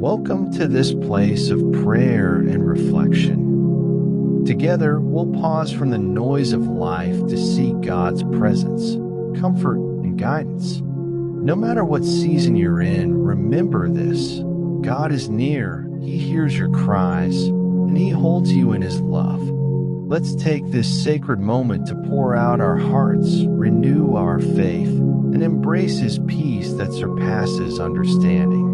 Welcome to this place of prayer and reflection. Together, we'll pause from the noise of life to seek God's presence, comfort, and guidance. No matter what season you're in, remember this: God is near, He hears your cries, and He holds you in His love. Let's take this sacred moment to pour out our hearts, renew our faith, and embrace His peace that surpasses understanding.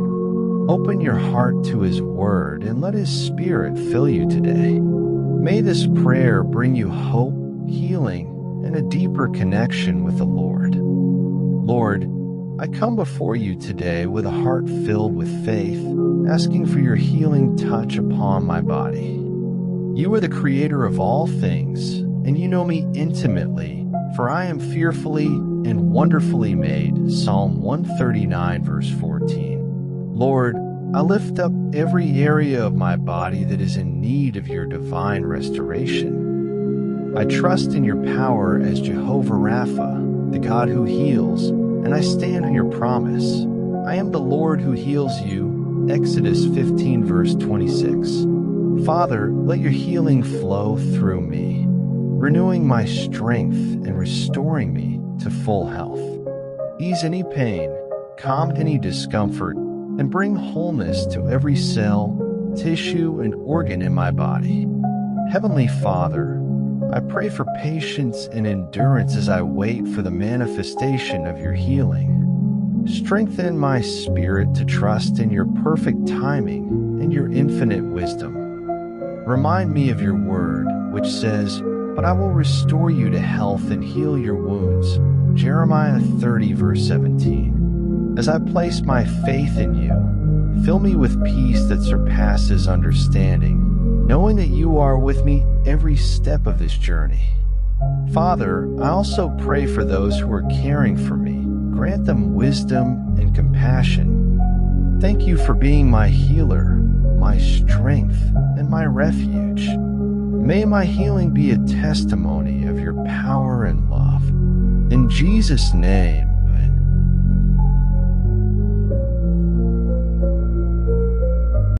Open your heart to His Word and let His Spirit fill you today. May this prayer bring you hope, healing, and a deeper connection with the Lord. Lord, I come before you today with a heart filled with faith, asking for your healing touch upon my body. You are the creator of all things, and you know me intimately, for I am fearfully and wonderfully made. Psalm 139, verse 14. Lord, I lift up every area of my body that is in need of your divine restoration. I trust in your power as Jehovah Rapha, the God who heals, and I stand on your promise. I am the Lord who heals you. Exodus 15, verse 26. Father, let your healing flow through me, renewing my strength and restoring me to full health. Ease any pain, calm any discomfort, and bring wholeness to every cell, tissue, and organ in my body. Heavenly Father, I pray for patience and endurance as I wait for the manifestation of your healing. Strengthen my spirit to trust in your perfect timing and your infinite wisdom. Remind me of your word, which says, "But I will restore you to health and heal your wounds." Jeremiah 30, verse 17. As I place my faith in you, fill me with peace that surpasses understanding, knowing that you are with me every step of this journey. Father, I also pray for those who are caring for me. Grant them wisdom and compassion. Thank you for being my healer, my strength, and my refuge. May my healing be a testimony of your power and love. In Jesus' name,